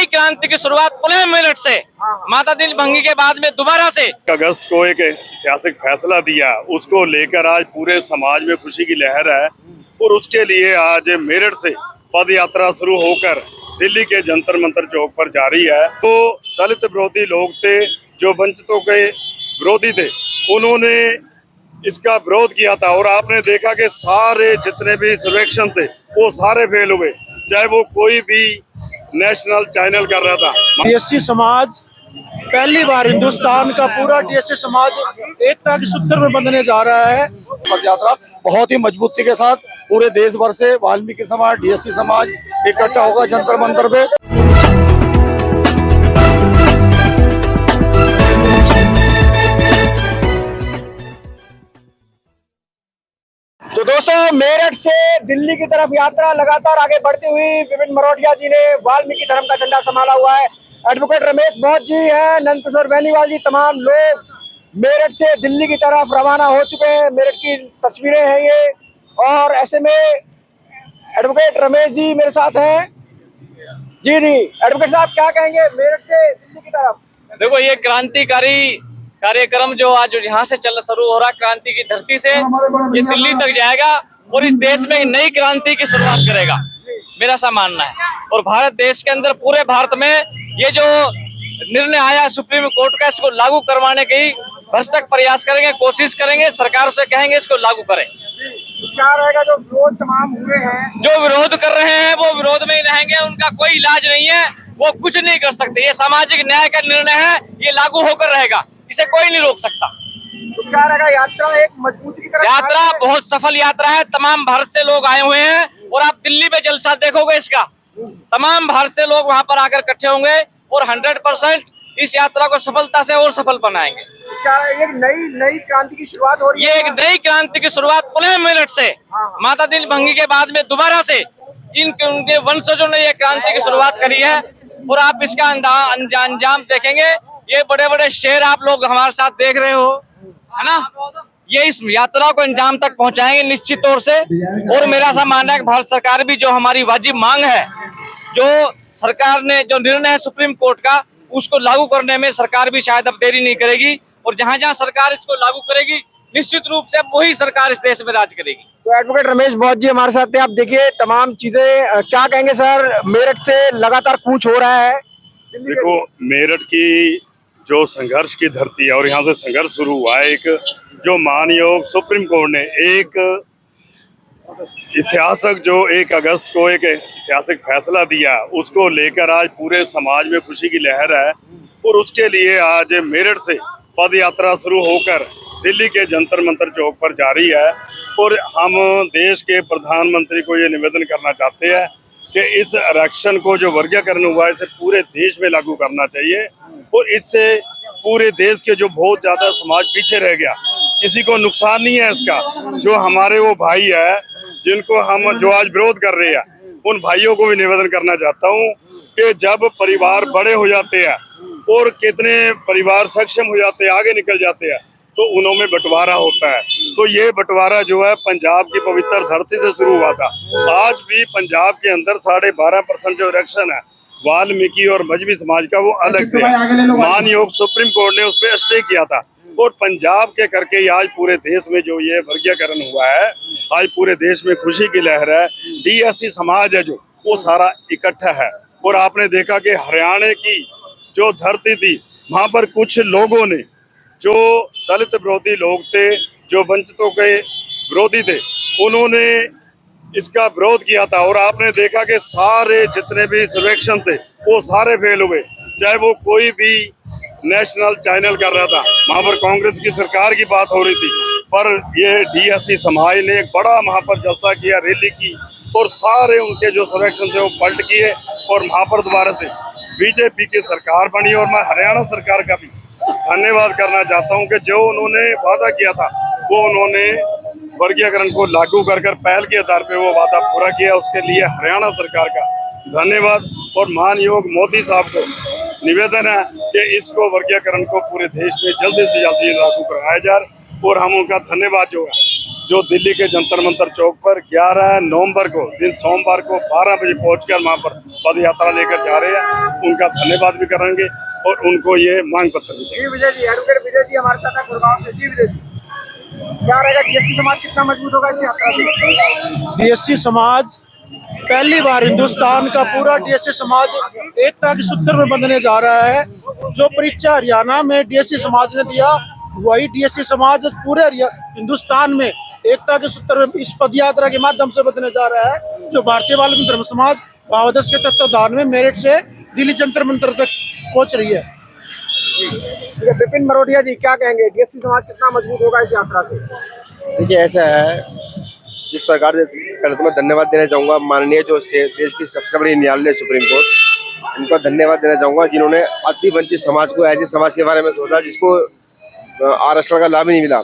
क्रांति की शुरुआत पुनः मेरठ से माता दिल भंगी के बाद में दोबारा से अगस्त को एक ऐतिहासिक फैसला दिया, उसको लेकर आज पूरे समाज में खुशी की लहर है और उसके लिए आज मेरठ से पद यात्रा शुरू होकर दिल्ली के जंतर मंतर चौक पर जारी है। तो दलित विरोधी लोग थे, जो वंचितों के विरोधी थे, उन्होंने इसका विरोध किया था और आपने देखा कि सारे जितने भी सर्वेक्षण थे वो सारे फेल हुए, चाहे वो कोई भी नेशनल चैनल कर रहा था। टीएससी समाज पहली बार हिंदुस्तान का पूरा टीएससी समाज एकता के सूत्र में बंधने जा रहा है। पद यात्रा बहुत ही मजबूती के साथ पूरे देश भर से वाल्मीकि समाज, डीएससी समाज इकट्ठा होगा जंतर मंतर पे। तो दोस्तों, मेरठ से दिल्ली की तरफ यात्रा लगातार आगे बढ़ती हुई विपिन मरोटिया जी ने वाल्मीकि धर्म का झंडा संभाला हुआ है। एडवोकेट रमेश बहुत जी हैं, नंद किशोर बेनीवाल जी, तमाम लोग मेरठ से दिल्ली की तरफ रवाना हो चुके हैं। मेरठ की तस्वीरें हैं ये, और ऐसे में एडवोकेट रमेश जी मेरे साथ हैं। जी एडवोकेट साहब, क्या कहेंगे मेरठ से दिल्ली की तरफ? देखो, ये क्रांतिकारी कार्यक्रम जो आज यहाँ से शुरू हो रहा, क्रांति की धरती से ये दिल्ली तक जाएगा और इस देश में नई क्रांति की शुरुआत करेगा, मेरा ऐसा मानना है। और भारत देश के अंदर, पूरे भारत में ये जो निर्णय आया सुप्रीम कोर्ट का, इसको लागू करवाने की भरसक प्रयास करेंगे, कोशिश करेंगे, सरकार से कहेंगे इसको लागू करें। क्या रहेगा? जो विरोध तमाम हुए हैं, जो विरोध कर रहे हैं वो विरोध में ही रहेंगे, उनका कोई इलाज नहीं है, वो कुछ नहीं कर सकते। ये सामाजिक न्याय का निर्णय है, ये लागू होकर रहेगा, इसे कोई नहीं रोक सकता। तो क्या रहेगा? यात्रा एक मजबूती की तरफ, यात्रा बहुत सफल यात्रा है, तमाम भारत से लोग आए हुए हैं और आप दिल्ली में जलसा देखोगे इसका, तमाम भारत से लोग वहां पर आकर इकट्ठे होंगे और 100% इस यात्रा को सफलता से और सफल बनाएंगे। क्या एक नई क्रांति की शुरुआत हो रही है? ये एक नई क्रांति की शुरुआत पुनः मेरठ से माता दिल भंगी के बाद में दोबारा से उनके वंशजों ने ये क्रांति की शुरुआत करी है और आप इसका अंजाम देखेंगे। ये बड़े बड़े शेर आप लोग हमारे साथ देख रहे हो, है ना, ये इस यात्रा को अंजाम तक पहुंचाएंगे निश्चित तौर से। और मेरा ऐसा मानना है कि भारत सरकार भी जो हमारी वाजिब मांग है, जो सरकार ने जो निर्णय है सुप्रीम कोर्ट का, उसको लागू करने में सरकार भी शायद अब देरी नहीं करेगी और जहां जहां सरकार इसको लागू करेगी निश्चित रूप से वही सरकार इस देश में राज करेगी। तो एडवोकेट रमेश बहुत जी हमारे साथ थे। आप देखिए तमाम चीजें, क्या कहेंगे सर? मेरठ से लगातार कूच हो रहा है। देखो, मेरठ की जो संघर्ष की धरती है और यहाँ से संघर्ष शुरू हुआ है, एक जो मानयोग सुप्रीम कोर्ट ने एक इतिहासक जो 1 अगस्त को एक ऐतिहासिक फैसला दिया, उसको लेकर आज पूरे समाज में खुशी की लहर है और उसके लिए आज मेरठ से पद यात्रा शुरू होकर दिल्ली के जंतर मंतर चौक पर जारी है। और हम देश के प्रधानमंत्री को ये निवेदन करना चाहते हैं कि इस आरक्षण को जो वर्गीकरण हुआ है, इसे पूरे देश में लागू करना चाहिए और इससे पूरे देश के जो बहुत ज्यादा समाज पीछे रह गया, किसी को नुकसान नहीं है इसका। जो हमारे वो भाई है जिनको हम जो आज विरोध कर रहे हैं, उन भाइयों को भी निवेदन करना चाहता हूँ कि जब परिवार बड़े हो जाते हैं और कितने परिवार सक्षम हो जाते हैं, आगे निकल जाते हैं, तो उनमें बंटवारा होता है। तो ये बंटवारा जो है पंजाब की पवित्र धरती से शुरू हुआ था। आज भी पंजाब के अंदर 12.5% जो आरक्षण है वाल्मीकि और मजहबी समाज का, वो अलग से मानयोग सुप्रीम कोर्ट ने उस पर स्टे किया था और पंजाब के करके आज पूरे देश में जो ये वर्गीकरण हुआ है, आज पूरे देश में खुशी की लहर है। डीएससी समाज है जो, वो सारा इकट्ठा है। और आपने देखा कि हरियाणा की जो धरती थी, वहां पर कुछ लोगों ने, जो दलित विरोधी लोग थे, जो वंचितों के विरोधी थे, उन्होंने इसका विरोध किया था और आपने देखा कि सारे जितने भी सर्वेक्षण थे वो सारे फेल हुए, चाहे वो कोई भी नेशनल चैनल कर रहा था। वहां पर कांग्रेस की सरकार की बात हो रही थी, पर ये डीएससी समाज ने एक बड़ा वहां पर जलसा किया, रैली की और सारे उनके जो सर्वेक्षण थे वो पलट किए और वहां पर दोबारा से बीजेपी की सरकार बनी। और मैं हरियाणा सरकार का भी धन्यवाद करना चाहता हूं कि जो उन्होंने वादा किया था वो उन्होंने वर्गीकरण को लागू कर पहल के आधार पे वो वादा पूरा किया। उसके लिए हरियाणा सरकार का धन्यवाद। और मानयोग मोदी साहब को निवेदन है कि इसको वर्गीकरण को पूरे देश में जल्दी से जल्दी लागू कराया जाए। और हम उनका धन्यवाद जो है, जो दिल्ली के जंतर मंतर चौक पर 11 नवंबर को दिन सोमवार को 12 बजे पहुंचकर वहां पर पद यात्रा लेकर जा रहे हैं, उनका धन्यवाद भी करेंगे और उनको ये मांग पत्र भी देंगे। जी विजय जी, एडवोकेट विजय जी हमारे साथ हैं गुड़गांव से। जी विजय जी, क्या रहेगा, डीएससी समाज कितना मजबूत होगा इस यात्रा से? डीएससी समाज पहली बार हिंदुस्तान का पूरा डीएससी समाज एकता के सूत्र में बंधने जा रहा है। जो परीक्षा हरियाणा में डीएससी समाज ने दिया, वही डीएससी समाज पूरे हिंदुस्तान में एकता के सूत्र में इस पद यात्रा के माध्यम से बंधने जा रहा है। जो भारतीय वाल्मीकि धर्म समाज भावादर्श के तत्वाधान में मेरठ से दिल्ली जंतर मंतर तक पहुंच रही है। विपिन मरोटिया जी क्या कहेंगे, डीएससी समाज कितना मजबूत होगा इस यात्रा से? देखिए ऐसा है, जिस प्रकार से पहले तो मैं धन्यवाद देना चाहूँगा माननीय जो देश की सबसे बड़ी न्यायालय सुप्रीम कोर्ट, इनको धन्यवाद देना चाहूँगा जिन्होंने अति वंचित समाज को, ऐसे समाज के बारे में सोचा जिसको आरक्षण का लाभ ही नहीं मिला,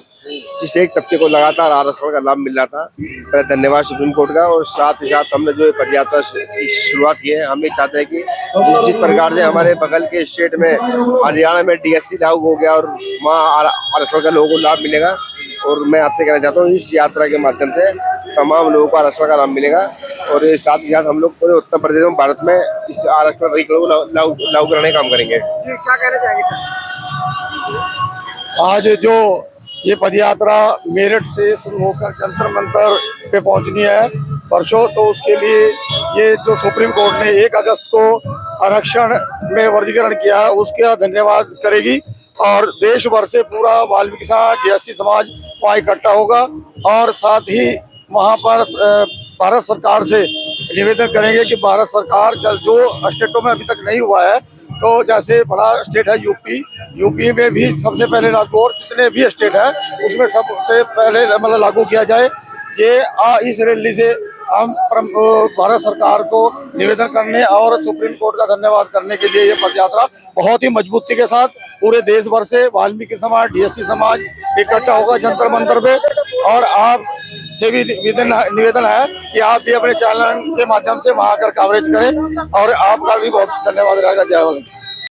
जिस एक तबके को लगातार आरक्षण का लाभ मिल रहा था। पहले धन्यवाद सुप्रीम कोर्ट का। और साथ ही साथ हमने जो पदयात्रा की शुरुआत की है, हम ये चाहते हैं कि जिस प्रकार से हमारे बगल के स्टेट में हरियाणा में डीएससी लागू हो गया और वहाँ आरक्षण का लोगों को लाभ मिलेगा, और मैं आपसे कहना चाहता हूँ इस यात्रा के माध्यम से तमाम लोगों को आरक्षण का लाभ मिलेगा। और ये साथ ही साथ हम लोग पूरे उत्तर प्रदेश में भारत में इस आरक्षण को लागू कराने का काम करेंगे। जी क्या कहना चाहेंगे सर? आज जो ये पदयात्रा मेरठ से शुरू होकर जंतर मंतर पे पहुंचनी है परसों, तो उसके लिए ये जो सुप्रीम कोर्ट ने 1 अगस्त को आरक्षण में वर्गीकरण किया है उसका धन्यवाद करेगी। और देश भर से पूरा वाल्मीकि समाज, डीएससी समाज वहाँ इकट्ठा होगा। और साथ ही वहाँ पर भारत सरकार से निवेदन करेंगे कि भारत सरकार जो स्टेटों में अभी तक नहीं हुआ है, तो जैसे बड़ा स्टेट है यूपी में भी सबसे पहले लागू, और जितने भी स्टेट है उसमें सबसे पहले मतलब लागू किया जाए। ये इस रैली से हम भारत सरकार को निवेदन करने और सुप्रीम कोर्ट का धन्यवाद करने के लिए ये पदयात्रा बहुत ही मजबूती के साथ पूरे देश भर से वाल्मीकि समाज, डीएससी समाज इकट्ठा होगा जंतर मंतर पे। और आप से भी निवेदन है कि आप भी अपने चैनल के माध्यम से वहां आकर कवरेज करें, और आपका भी बहुत धन्यवाद रहेगा। जय वाल्मीकि।